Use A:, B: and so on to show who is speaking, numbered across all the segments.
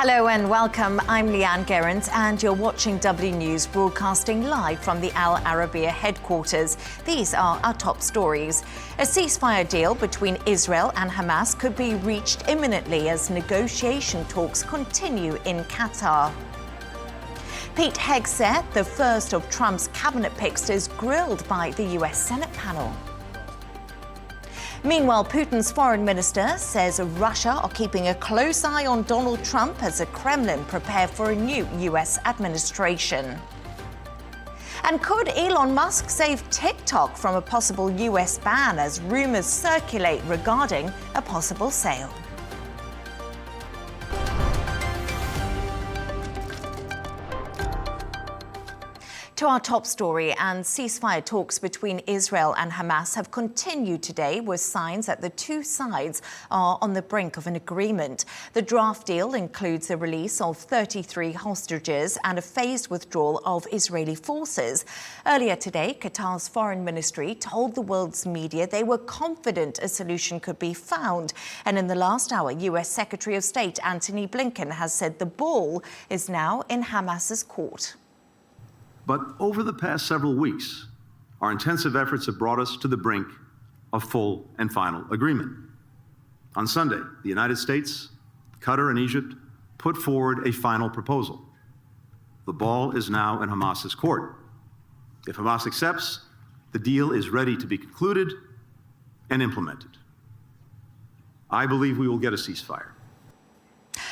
A: Hello and welcome. I'm Leigh Ann Gerrans and you're watching W News, broadcasting live from the Al Arabiya headquarters. These are our top stories. A ceasefire deal between Israel and Hamas could be reached imminently as negotiation talks continue in Qatar. Pete Hegseth, the first of Trump's cabinet picks, is grilled by the US Senate panel. Meanwhile, Putin's foreign minister says Russia are keeping a close eye on Donald Trump as the Kremlin prepare for a new US administration. And could Elon Musk save TikTok from a possible US ban as rumors circulate regarding a possible sale? To our top story, and ceasefire talks between Israel and Hamas have continued today with signs that the two sides are on the brink of an agreement. The draft deal includes the release of 33 hostages and a phased withdrawal of Israeli forces. Earlier today, Qatar's foreign ministry told the world's media they were confident a solution could be found. And in the last hour, US Secretary of State Antony Blinken has said the ball is now in Hamas's court.
B: But over the past several weeks, our intensive efforts have brought us to the brink of full and final agreement. On Sunday, the United States, Qatar, and Egypt put forward a final proposal. The ball is now in Hamas's court. If Hamas accepts, the deal is ready to be concluded and implemented. I believe we will get a ceasefire.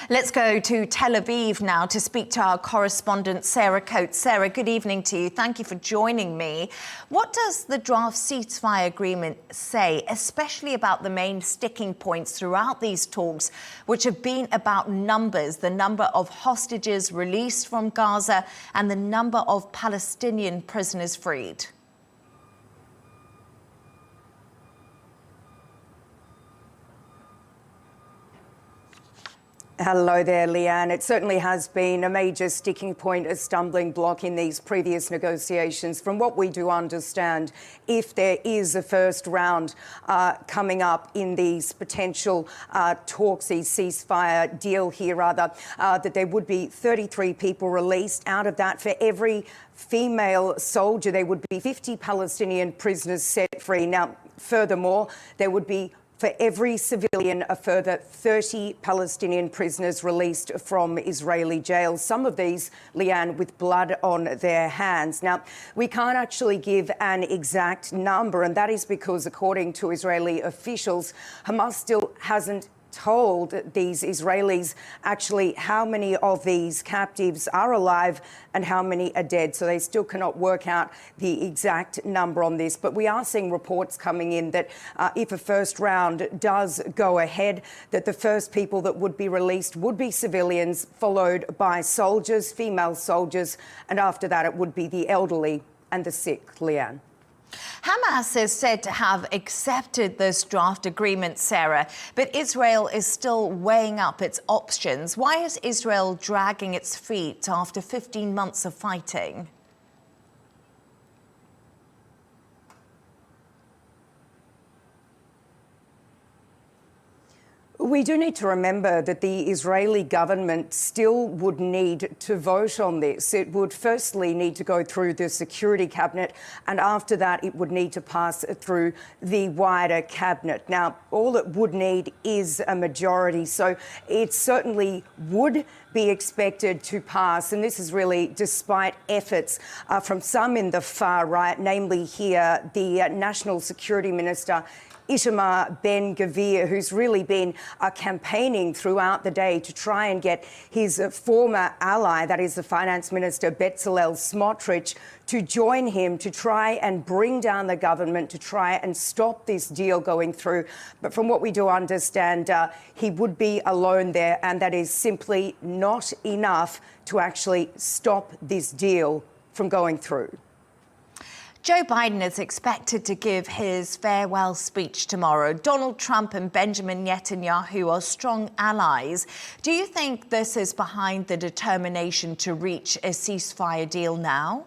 A: Let's go to Tel Aviv now to speak to our correspondent, Sarah Coates. Sarah, good evening to you. Thank you for joining me. What does the draft ceasefire agreement say, especially about the main sticking points throughout these talks, which have been about numbers, the number of hostages released from Gaza and the number of Palestinian prisoners freed?
C: Hello there, Leigh Ann. It certainly has been a major sticking point, a stumbling block in these previous negotiations. From what we do understand, if there is a first round coming up in these potential talks, these ceasefire deal here, that there would be 33 people released. Out of that, for every female soldier, there would be 50 Palestinian prisoners set free. Now, furthermore, there would be for every civilian, a further 30 Palestinian prisoners released from Israeli jails. Some of these, Leigh Ann, with blood on their hands. Now, we can't actually give an exact number, and that is because, according to Israeli officials, Hamas still hasn't told these Israelis actually how many of these captives are alive and how many are dead. So they still cannot work out the exact number on this. But we are seeing reports coming in that if a first round does go ahead, that the first people that would be released would be civilians, followed by soldiers, female soldiers, and after that it would be the elderly and the sick, Leigh Ann.
A: Hamas is said to have accepted this draft agreement, Sarah, but Israel is still weighing up its options. Why is Israel dragging its feet after 15 months of fighting?
C: We do need to remember that the Israeli government still would need to vote on this. It would firstly need to go through the Security Cabinet, and after that it would need to pass through the wider cabinet. Now, all it would need is a majority, so it certainly would be expected to pass, and this is really despite efforts from some in the far right, namely here the National Security Minister Itamar Ben-Gvir, who's really been campaigning throughout the day to try and get his former ally, that is the Finance Minister Bezalel Smotrich, to join him to try and bring down the government, to try and stop this deal going through. But from what we do understand, he would be alone there, and that is simply not enough to actually stop this deal from going through.
A: Joe Biden is expected to give his farewell speech tomorrow. Donald Trump and Benjamin Netanyahu are strong allies. Do you think this is behind the determination to reach a ceasefire deal now?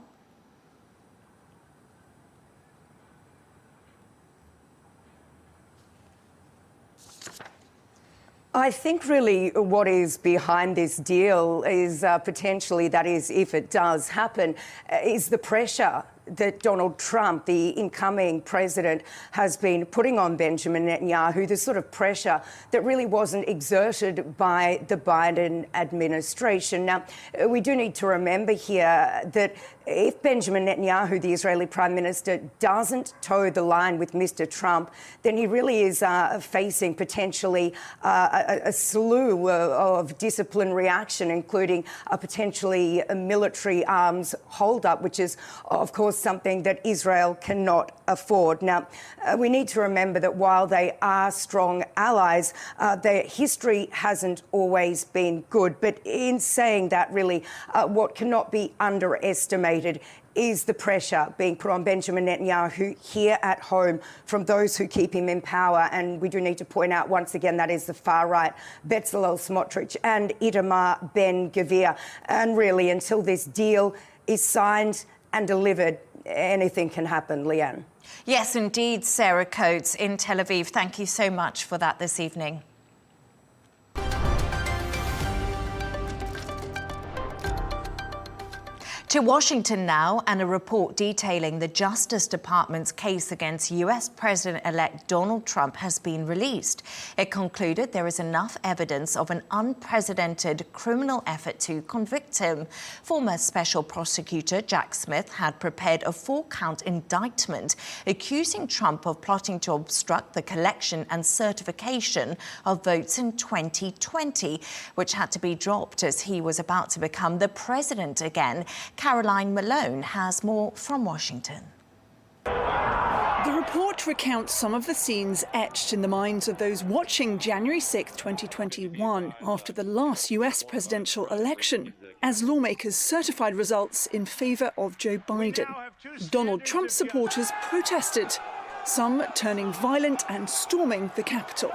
C: I think really what is behind this deal is potentially, that is, if it does happen, is the pressure that Donald Trump, the incoming president, has been putting on Benjamin Netanyahu, the sort of pressure that really wasn't exerted by the Biden administration. Now, we do need to remember here that if Benjamin Netanyahu, the Israeli Prime Minister, doesn't toe the line with Mr. Trump, then he really is facing potentially a slew of disciplinary action, including potentially a military arms holdup, which is, of course, something that Israel cannot afford. Now, we need to remember that while they are strong allies, their history hasn't always been good. But in saying that, really, what cannot be underestimated is the pressure being put on Benjamin Netanyahu here at home from those who keep him in power. And we do need to point out once again that is the far right, Bezalel Smotrich and Itamar Ben-Gvir. And really, until this deal is signed and delivered, anything can happen. Leigh Ann.
A: Yes, indeed, Sarah Coates in Tel Aviv. Thank you so much for that this evening. To Washington now, and a report detailing the Justice Department's case against US President-elect Donald Trump has been released. It concluded there is enough evidence of an unprecedented criminal effort to convict him. Former Special Prosecutor Jack Smith had prepared a 4-count indictment accusing Trump of plotting to obstruct the collection and certification of votes in 2020, which had to be dropped as he was about to become the president again. Caroline Malone has more from Washington.
D: The report recounts some of the scenes etched in the minds of those watching January 6, 2021, after the last US presidential election, as lawmakers certified results in favour of Joe Biden. Donald Trump supporters protested, some turning violent and storming the Capitol.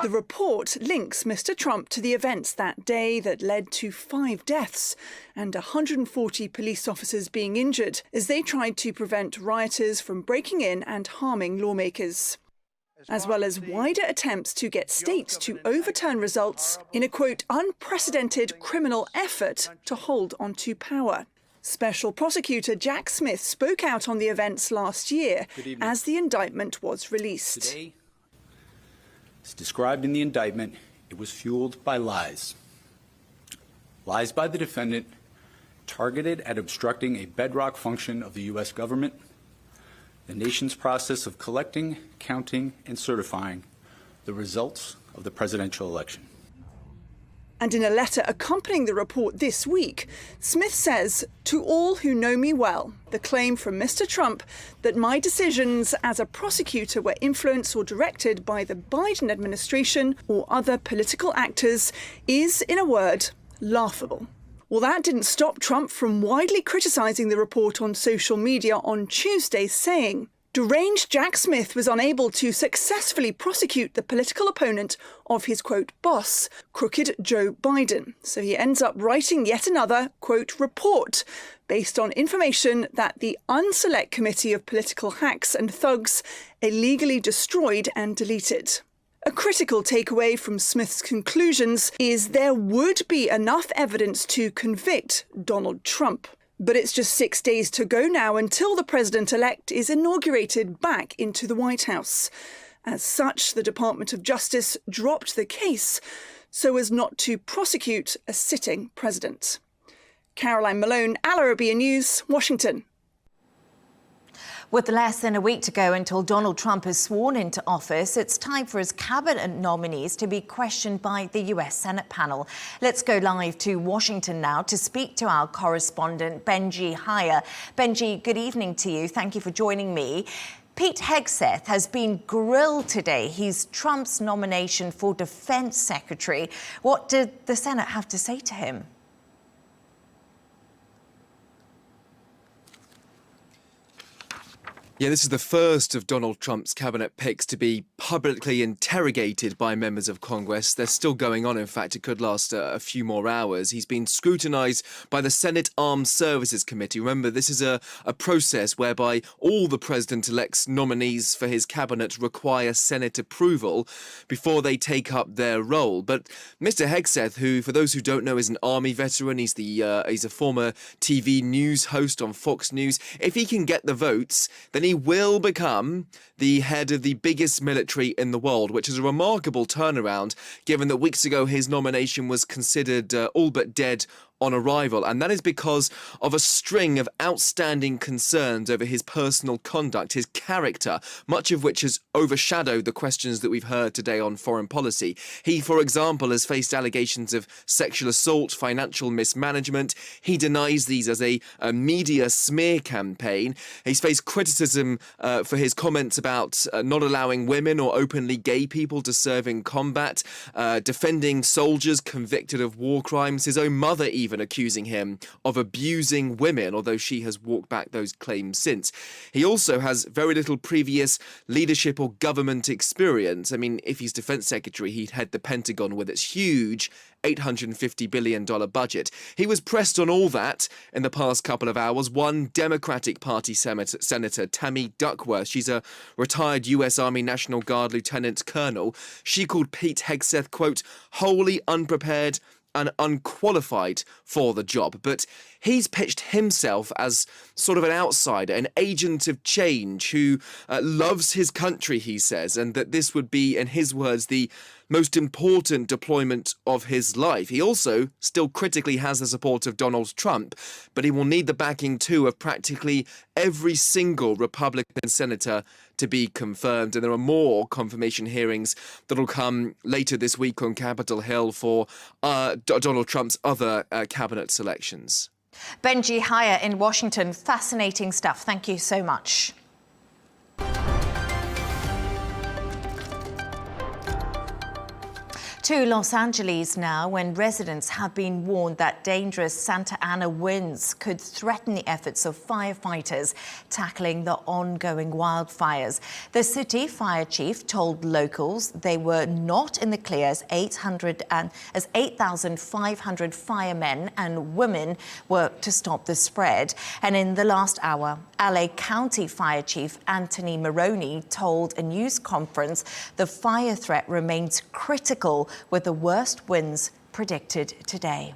D: The report links Mr. Trump to the events that day that led to 5 deaths and 140 police officers being injured as they tried to prevent rioters from breaking in and harming lawmakers, as well as wider attempts to get states to overturn results in a, quote, unprecedented criminal effort to hold onto power. Special Prosecutor Jack Smith spoke out on the events last year as the indictment was released.
E: Today, as described in the indictment, it was fueled by lies. Lies by the defendant targeted at obstructing a bedrock function of the U.S. government, the nation's process of collecting, counting, and certifying the results of the presidential election.
D: And in a letter accompanying the report this week, Smith says, "To all who know me well, the claim from Mr. Trump that my decisions as a prosecutor were influenced or directed by the Biden administration or other political actors is, in a word, laughable." Well, that didn't stop Trump from widely criticising the report on social media on Tuesday, saying, deranged Jack Smith was unable to successfully prosecute the political opponent of his, quote, boss, crooked Joe Biden. So he ends up writing yet another, quote, report based on information that the Unselect Committee of Political Hacks and Thugs illegally destroyed and deleted. A critical takeaway from Smith's conclusions is there would be enough evidence to convict Donald Trump. But it's just 6 days to go now until the president-elect is inaugurated back into the White House. As such, the Department of Justice dropped the case so as not to prosecute a sitting president. Caroline Malone, Arabiya News, Washington.
A: With less than a week to go until Donald Trump is sworn into office, it's time for his cabinet nominees to be questioned by the US Senate panel. Let's go live to Washington now to speak to our correspondent, Benji Hyer. Benji, good evening to you. Thank you for joining me. Pete Hegseth has been grilled today. He's Trump's nomination for Defense Secretary. What did the Senate have to say to him?
F: Yeah, this is the first of Donald Trump's cabinet picks to be publicly interrogated by members of Congress. They're still going on. In fact, it could last a few more hours. He's been scrutinised by the Senate Armed Services Committee. Remember, this is a process whereby all the president-elect's nominees for his cabinet require Senate approval before they take up their role. But Mr. Hegseth, who, for those who don't know, is an army veteran, he's a former TV news host on Fox News. If he can get the votes, then he will become the head of the biggest military in the world, which is a remarkable turnaround, given that weeks ago his nomination was considered all but dead on arrival, and that is because of a string of outstanding concerns over his personal conduct, his character, much of which has overshadowed the questions that we've heard today on foreign policy. He, for example, has faced allegations of sexual assault, financial mismanagement. He denies these as a media smear campaign. He's faced criticism for his comments about not allowing women or openly gay people to serve in combat, defending soldiers convicted of war crimes, his own mother even accusing him of abusing women, although she has walked back those claims since. He also has very little previous leadership or government experience. I mean, if he's defense secretary, he'd head the Pentagon with its huge $850 billion budget. He was pressed on all that in the past couple of hours. One Democratic Party Senator, Tammy Duckworth, she's a retired US Army National Guard Lieutenant Colonel. She called Pete Hegseth, quote, wholly unprepared and unqualified for the job. But he's pitched himself as sort of an outsider, an agent of change who loves his country, he says, and that this would be, in his words, the most important deployment of his life. He also still critically has the support of Donald Trump, but he will need the backing too of practically every single Republican senator to be confirmed. And there are more confirmation hearings that will come later this week on Capitol Hill for Donald Trump's other cabinet selections.
A: Benji, Hyer in Washington. Fascinating stuff. Thank you so much. To Los Angeles now, when residents have been warned that dangerous Santa Ana winds could threaten the efforts of firefighters tackling the ongoing wildfires. The city fire chief told locals they were not in the clear as 8,500 firemen and women worked to stop the spread. And in the last hour, LA County Fire Chief Anthony Maroney told a news conference the fire threat remains critical, with the worst winds predicted today.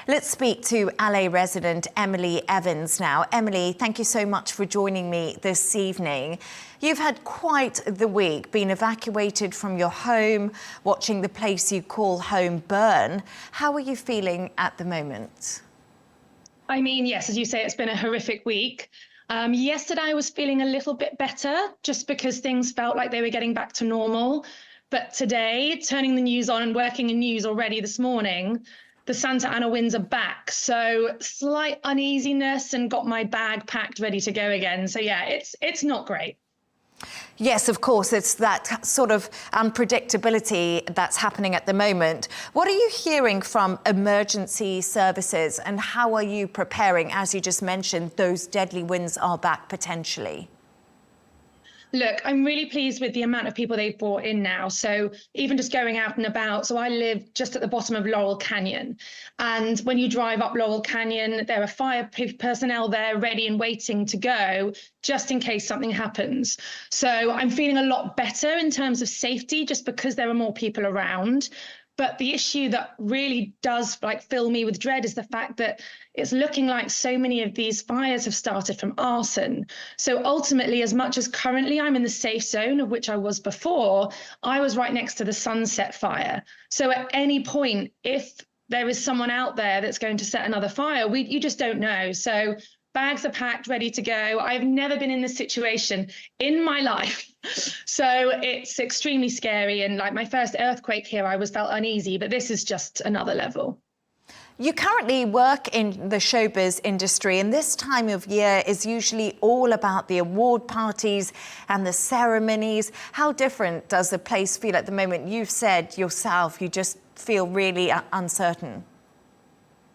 A: Let's speak to LA resident Emily Evans now. Emily, thank you so much for joining me this evening. You've had quite the week, been evacuated from your home, watching the place you call home burn. How are you feeling at the moment?
G: I mean, yes, as you say, it's been a horrific week. Yesterday I was feeling a little bit better just because things felt like they were getting back to normal. But today, turning the news on and working in news already this morning, the Santa Ana winds are back. So slight uneasiness and got my bag packed, ready to go again. So yeah, it's not great.
A: Yes, of course, it's that sort of unpredictability that's happening at the moment. What are you hearing from emergency services and how are you preparing? As you just mentioned, those deadly winds are back potentially.
G: Look, I'm really pleased with the amount of people they've brought in now. So even just going out and about. So I live just at the bottom of Laurel Canyon. And when you drive up Laurel Canyon, there are fire personnel there ready and waiting to go just in case something happens. So I'm feeling a lot better in terms of safety just because there are more people around. But the issue that really does fill me with dread is the fact that it's looking like so many of these fires have started from arson. So ultimately, as much as currently I'm in the safe zone of which I was before, I was right next to the Sunset Fire. So at any point, if there is someone out there that's going to set another fire, you just don't know. So bags are packed, ready to go. I've never been in this situation in my life. So it's extremely scary. And like my first earthquake here, I felt uneasy, but this is just another level.
A: You currently work in the showbiz industry, and this time of year is usually all about the award parties and the ceremonies. How different does the place feel at the moment? You've said yourself, you just feel really uncertain.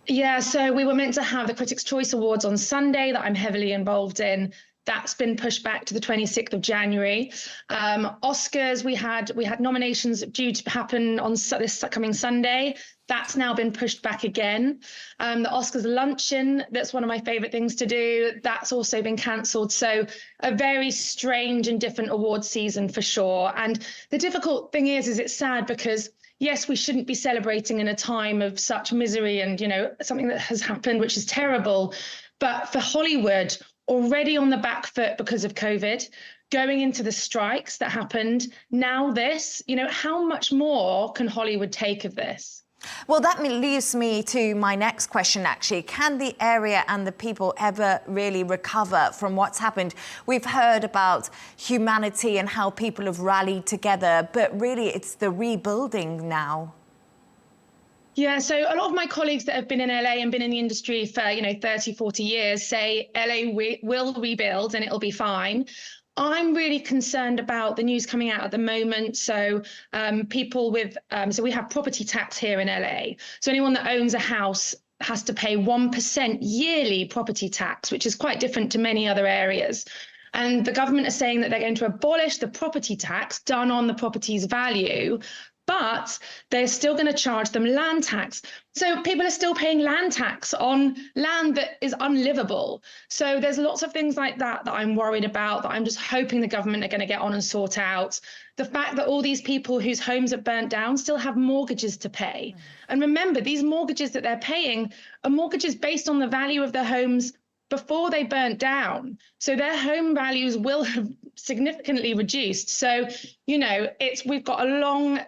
A: Yeah,
G: so we were meant to have the Critics' Choice Awards on Sunday that I'm heavily involved in. That's been pushed back to the 26th of January. Oscars, we had nominations due to happen on this coming Sunday. That's now been pushed back again. The Oscars luncheon, that's one of my favorite things to do. That's also been cancelled. So a very strange and different award season for sure. And the difficult thing is it's sad because yes, we shouldn't be celebrating in a time of such misery and, you know, something that has happened, which is terrible. But for Hollywood, already on the back foot because of COVID, going into the strikes that happened, now this, you know, how much more can Hollywood take of this?
A: Well, that leads me to my next question, actually. Can the area and the people ever really recover from what's happened? We've heard about humanity and how people have rallied together, but really it's the rebuilding now.
G: Yeah, so a lot of my colleagues that have been in LA and been in the industry for, 30, 40 years say LA will rebuild and it'll be fine. I'm really concerned about the news coming out at the moment. So people with, so we have property tax here in LA. So anyone that owns a house has to pay 1% yearly property tax, which is quite different to many other areas. And the government is saying that they're going to abolish the property tax done on the property's value, but they're still going to charge them land tax. So people are still paying land tax on land that is unlivable. So there's lots of things like that that I'm worried about, that I'm just hoping the government are going to get on and sort out. The fact that all these people whose homes are burnt down still have mortgages to pay. And remember, these mortgages that they're paying are mortgages based on the value of their homes before they burnt down. So their home values will have significantly reduced. So, we've got a long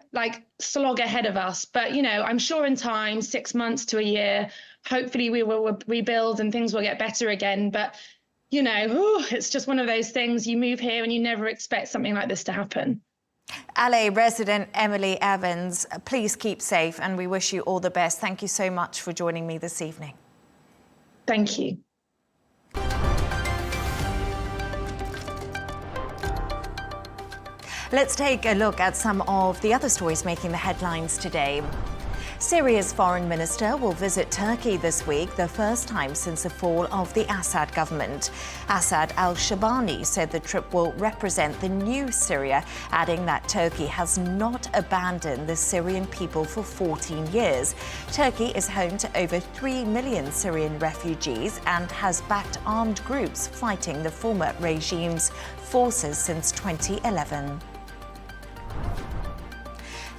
G: slog ahead of us, but, I'm sure in time, 6 months to a year, hopefully we will rebuild and things will get better again. But, it's just one of those things. You move here and you never expect something like this to happen.
A: LA resident Emily Evans, please keep safe and we wish you all the best. Thank you so much for joining me this evening.
G: Thank you.
A: Let's take a look at some of the other stories making the headlines today. Syria's foreign minister will visit Turkey this week, the first time since the fall of the Assad government. Assad al-Shabani said the trip will represent the new Syria, adding that Turkey has not abandoned the Syrian people for 14 years. Turkey is home to over 3 million Syrian refugees and has backed armed groups fighting the former regime's forces since 2011.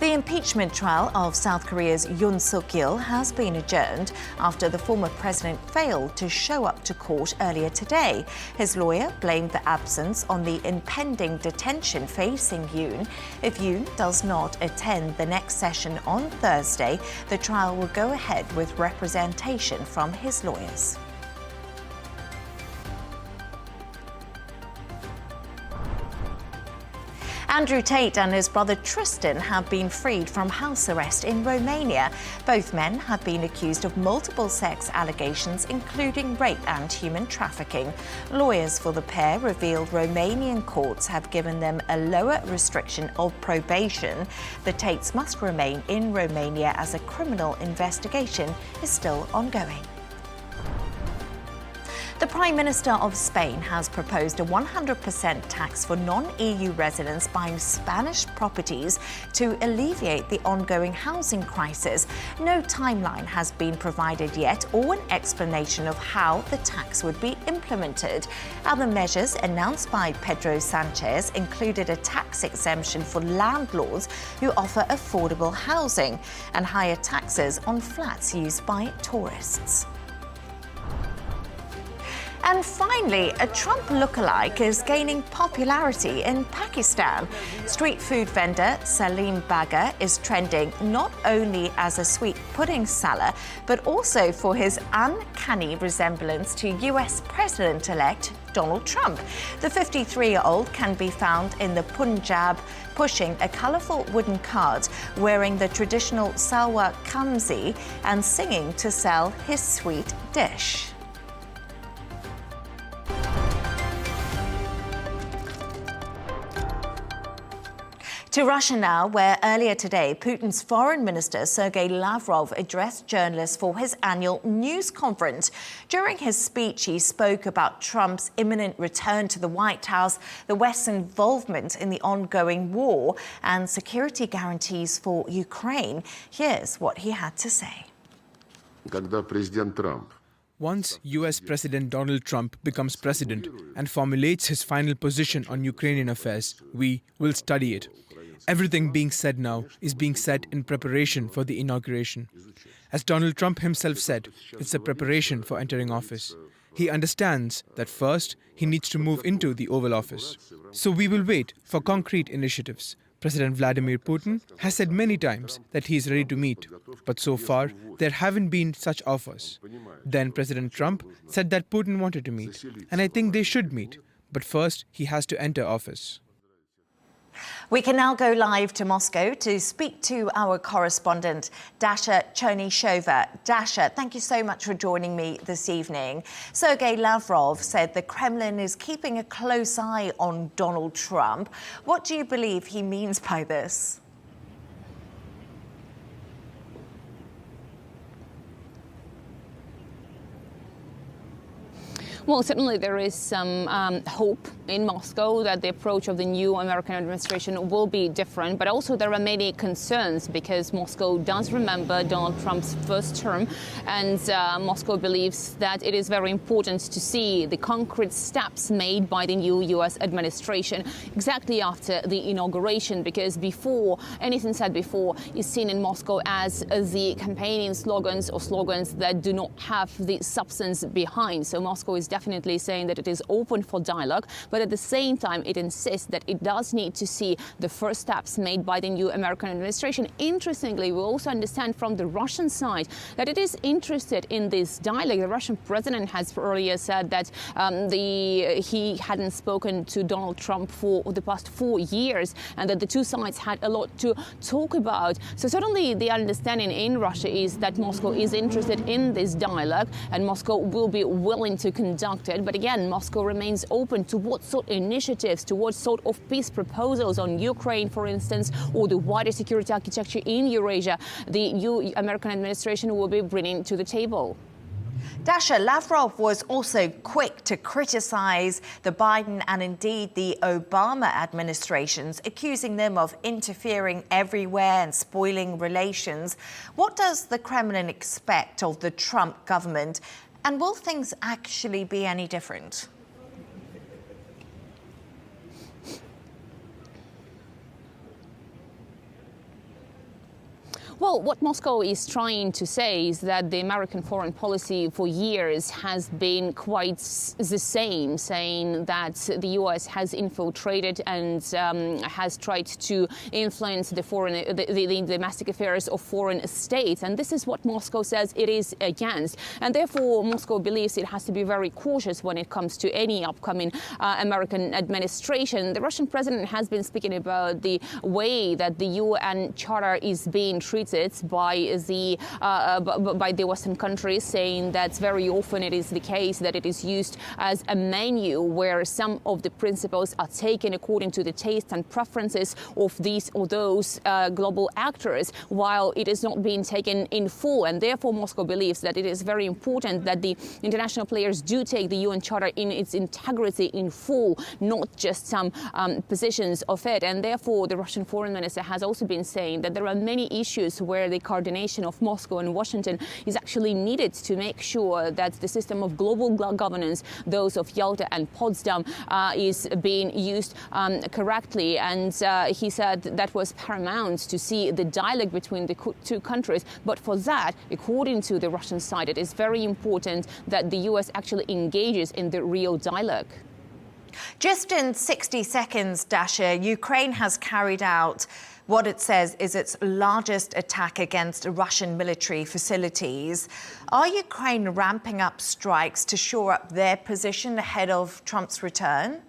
A: The impeachment trial of South Korea's Yoon Suk-yeol has been adjourned after the former president failed to show up to court earlier today. His lawyer blamed the absence on the impending detention facing Yoon. If Yoon does not attend the next session on Thursday, the trial will go ahead with representation from his lawyers. Andrew Tate and his brother Tristan have been freed from house arrest in Romania. Both men have been accused of multiple sex allegations, including rape and human trafficking. Lawyers for the pair revealed Romanian courts have given them a lower restriction of probation. The Tates must remain in Romania as a criminal investigation is still ongoing. The Prime Minister of Spain has proposed a 100% tax for non-EU residents buying Spanish properties to alleviate the ongoing housing crisis. No timeline has been provided yet or an explanation of how the tax would be implemented. Other measures announced by Pedro Sanchez included a tax exemption for landlords who offer affordable housing and higher taxes on flats used by tourists. And finally, a Trump lookalike is gaining popularity in Pakistan. Street food vendor Salim Bagga is trending not only as a sweet pudding seller, but also for his uncanny resemblance to US President-elect Donald Trump. The 53-year-old can be found in the Punjab pushing a colourful wooden cart, wearing the traditional salwar kamzi and singing to sell his sweet dish. To Russia now, where earlier today, Putin's foreign minister, Sergey Lavrov, addressed journalists for his annual news conference. During his speech, he spoke about Trump's imminent return to the White House, the West's involvement in the ongoing war, and security guarantees for Ukraine. Here's what he had to say.
H: Once US President Donald Trump becomes president and formulates his final position on Ukrainian affairs, we will study it. Everything being said now is being said in preparation for the inauguration. As Donald Trump himself said, it's a preparation for entering office. He understands that first he needs to move into the Oval Office. So we will wait for concrete initiatives. President Vladimir Putin has said many times that he is ready to meet, but so far there haven't been such offers. Then President Trump said that Putin wanted to meet, and I think they should meet, but first he has to enter office.
A: We can now go live to Moscow to speak to our correspondent, Dasha Chernyshova. Dasha, thank you so much for joining me this evening. Sergey Lavrov said the Kremlin is keeping a close eye on Donald Trump. What do you believe he means by this?
I: Well, certainly there is some hope in Moscow that the approach of the new American administration will be different, but also there are many concerns because Moscow does remember Donald Trump's first term, and Moscow believes that it is very important to see the concrete steps made by the new U.S. administration exactly after the inauguration, because before, anything said before is seen in Moscow as the campaigning slogans or slogans that do not have the substance behind. So Moscow is definitely saying that it is open for dialogue, but at the same time it insists that it does need to see the first steps made by the new American administration. Interestingly, we also understand from the Russian side that it is interested in this dialogue. The Russian president has earlier said that he hadn't spoken to Donald Trump for the past 4 years and that the two sides had a lot to talk about. So certainly the understanding in Russia is that Moscow is interested in this dialogue and Moscow will be willing to conduct it. But again, Moscow remains open to what sort of initiatives, to what sort of peace proposals on Ukraine, for instance, or the wider security architecture in Eurasia, the new American administration will be bringing to the table.
A: Dasha, Lavrov was also quick to criticize the Biden and indeed the Obama administrations, accusing them of interfering everywhere and spoiling relations. What does the Kremlin expect of the Trump government? And will things actually be any different?
I: Well, what Moscow is trying to say is that the American foreign policy for years has been quite the same, saying that the U.S. has infiltrated and has tried to influence the domestic affairs of foreign states. And this is what Moscow says it is against. And therefore, Moscow believes it has to be very cautious when it comes to any upcoming American administration. The Russian president has been speaking about the way that the UN Charter is being treated by the Western countries, saying that very often it is the case that it is used as a menu where some of the principles are taken according to the taste and preferences of these or those global actors, while it is not being taken in full. And therefore, Moscow believes that it is very important that the international players do take the UN Charter in its integrity in full, not just some positions of it. And therefore, the Russian foreign minister has also been saying that there are many issues where the coordination of Moscow and Washington is actually needed to make sure that the system of global governance, those of Yalta and Potsdam, is being used correctly. And he said that was paramount to see the dialogue between the two countries. But for that, according to the Russian side, it is very important that the U.S. actually engages in the real dialogue.
A: Just in 60 seconds, Dasha, Ukraine has carried out what it says is its largest attack against Russian military facilities. Are Ukraine ramping up strikes to shore up their position ahead of Trump's return?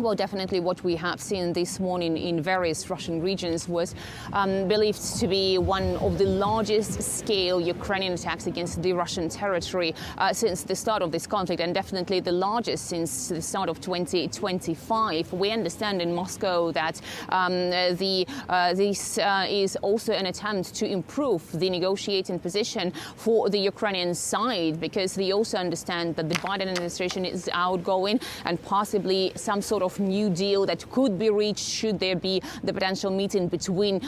I: Well, definitely what we have seen this morning in various Russian regions was believed to be one of the largest scale Ukrainian attacks against the Russian territory since the start of this conflict, and definitely the largest since the start of 2025. We understand in Moscow that this is also an attempt to improve the negotiating position for the Ukrainian side, because they also understand that the Biden administration is outgoing and possibly some sort of new deal that could be reached should there be the potential meeting between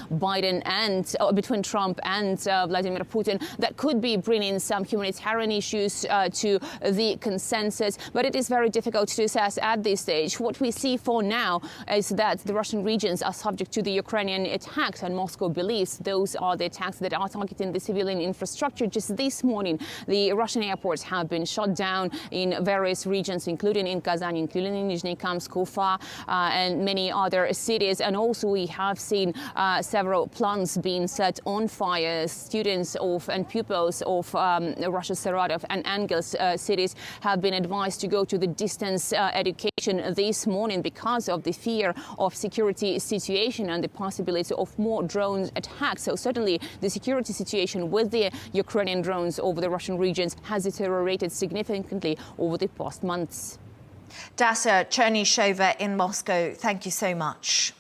I: between Trump and Vladimir Putin that could be bringing some humanitarian issues to the consensus. But it is very difficult to assess at this stage. What we see for now is that the Russian regions are subject to the Ukrainian attacks, and Moscow believes those are the attacks that are targeting the civilian infrastructure. Just this morning, the Russian airports have been shut down in various regions, including in Kazan, including in Nizhny-Kamsk, Ufa, and many other cities. And also we have seen several plants being set on fire. Students and pupils of Russia's Saratov and Engels cities have been advised to go to the distance education this morning because of the fear of security situation and the possibility of more drone attacks. So certainly the security situation with the Ukrainian drones over the Russian regions has deteriorated significantly over the past months.
A: Dasha, Chernyshova in Moscow, thank you so much.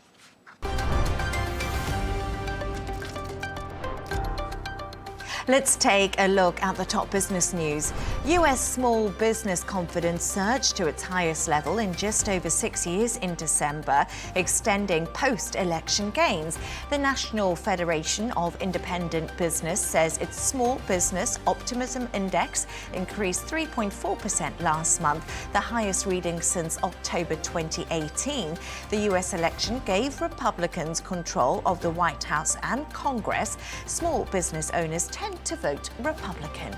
A: Let's take a look at the top business news. US small business confidence surged to its highest level in just over 6 years in December, extending post-election gains. The National Federation of Independent Business says its small business optimism index increased 3.4% last month, the highest reading since October 2018. The US election gave Republicans control of the White House and Congress. Small business owners tend to vote Republican.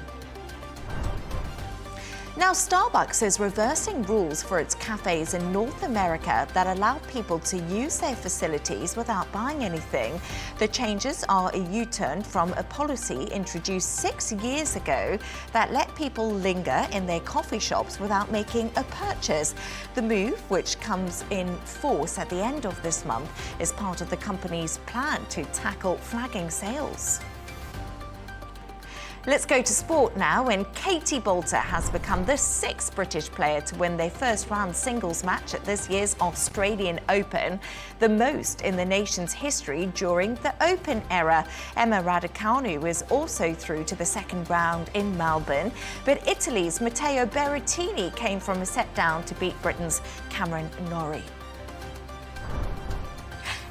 A: Now, Starbucks is reversing rules for its cafes in North America that allow people to use their facilities without buying anything. The changes are a U-turn from a policy introduced 6 years ago that let people linger in their coffee shops without making a purchase. The move, which comes in force at the end of this month, is part of the company's plan to tackle flagging sales. Let's go to sport now, when Katie Boulter has become the 6th British player to win their first round singles match at this year's Australian Open, the most in the nation's history during the Open era. Emma Raducanu is also through to the second round in Melbourne, but Italy's Matteo Berrettini came from a set down to beat Britain's Cameron Norrie.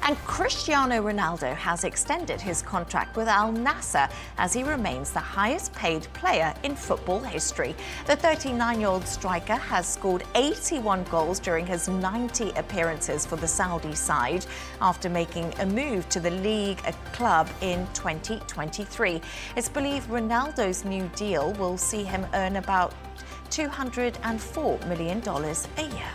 A: And Cristiano Ronaldo has extended his contract with Al Nassr as he remains the highest paid player in football history. The 39-year-old striker has scored 81 goals during his 90 appearances for the Saudi side after making a move to the league club in 2023. It's believed Ronaldo's new deal will see him earn about $204 million a year.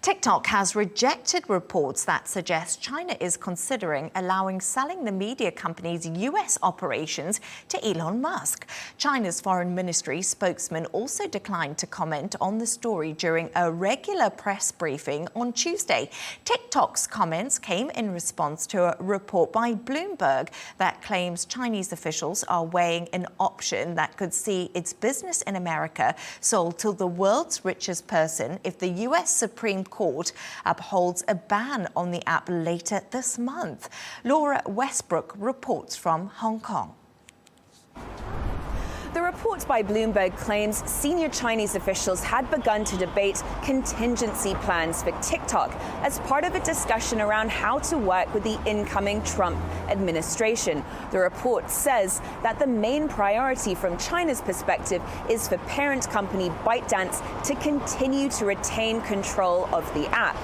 A: TikTok has rejected reports that suggest China is considering selling the media company's US operations to Elon Musk. China's foreign ministry spokesman also declined to comment on the story during a regular press briefing on Tuesday. TikTok's comments came in response to a report by Bloomberg that claims Chinese officials are weighing an option that could see its business in America sold to the world's richest person if the US Supreme Court upholds a ban on the app later this month. Laura Westbrook reports from Hong Kong.
J: The report by Bloomberg claims senior Chinese officials had begun to debate contingency plans for TikTok as part of a discussion around how to work with the incoming Trump administration. The report says that the main priority from China's perspective is for parent company ByteDance to continue to retain control of the app.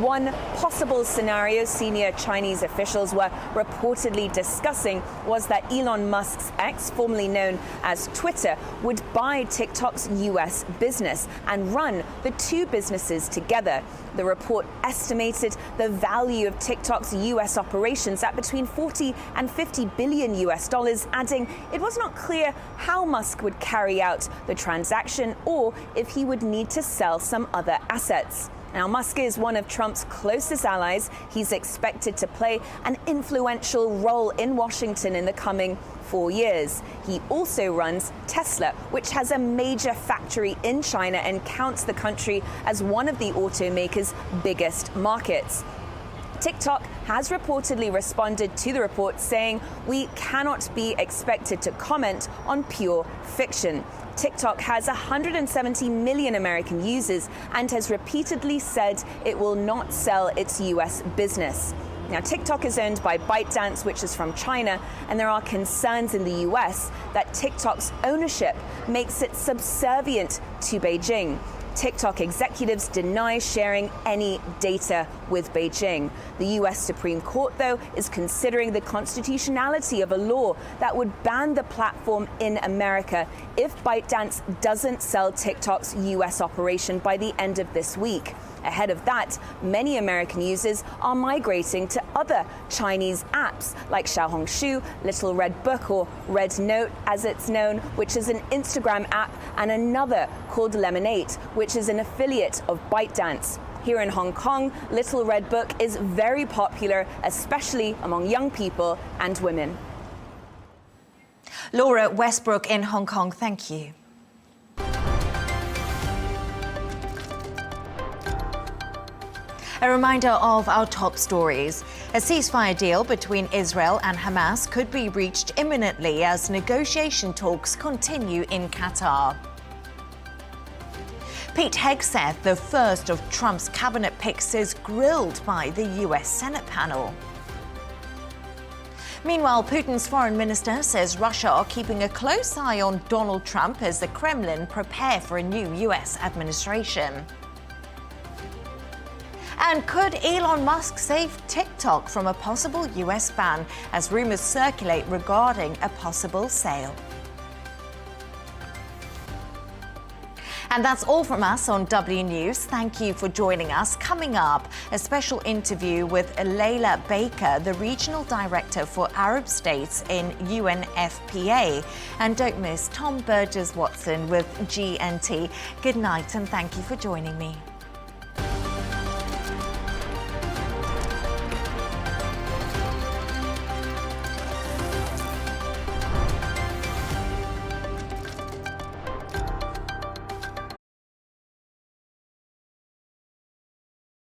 J: One possible scenario senior Chinese officials were reportedly discussing was that Elon Musk's ex, formerly known as Twitter would buy TikTok's US business and run the two businesses together. The report estimated the value of TikTok's US operations at between 40 and 50 billion US dollars, adding it was not clear how Musk would carry out the transaction or if he would need to sell some other assets. Now, Musk is one of Trump's closest allies. He's expected to play an influential role in Washington in the coming 4 years. He also runs Tesla, which has a major factory in China and counts the country as one of the automaker's biggest markets. TikTok has reportedly responded to the report, saying we cannot be expected to comment on pure fiction. TikTok has 170 million American users and has repeatedly said it will not sell its US business. Now, TikTok is owned by ByteDance, which is from China, and there are concerns in the US that TikTok's ownership makes it subservient to Beijing. TikTok executives deny sharing any data with Beijing. The US Supreme Court, though, is considering the constitutionality of a law that would ban the platform in America if ByteDance doesn't sell TikTok's US operation by the end of this week. Ahead of that, many American users are migrating to other Chinese apps like Xiaohongshu, Little Red Book, or Red Note as it's known, which is an Instagram app, and another called Lemonade, which is an affiliate of ByteDance. Here in Hong Kong, Little Red Book is very popular, especially among young people and women.
A: Laura Westbrook in Hong Kong, thank you. A reminder of our top stories. A ceasefire deal between Israel and Hamas could be reached imminently as negotiation talks continue in Qatar. Pete Hegseth, the first of Trump's cabinet picks, is grilled by the US Senate panel. Meanwhile, Putin's foreign minister says Russia are keeping a close eye on Donald Trump as the Kremlin prepare for a new US administration. And could Elon Musk save TikTok from a possible US ban as rumors circulate regarding a possible sale? And that's all from us on W News. Thank you for joining us. Coming up, a special interview with Layla Baker, the Regional Director for Arab States in UNFPA. And don't miss Tom Burgess-Watson with GNT. Good night and thank you for joining me.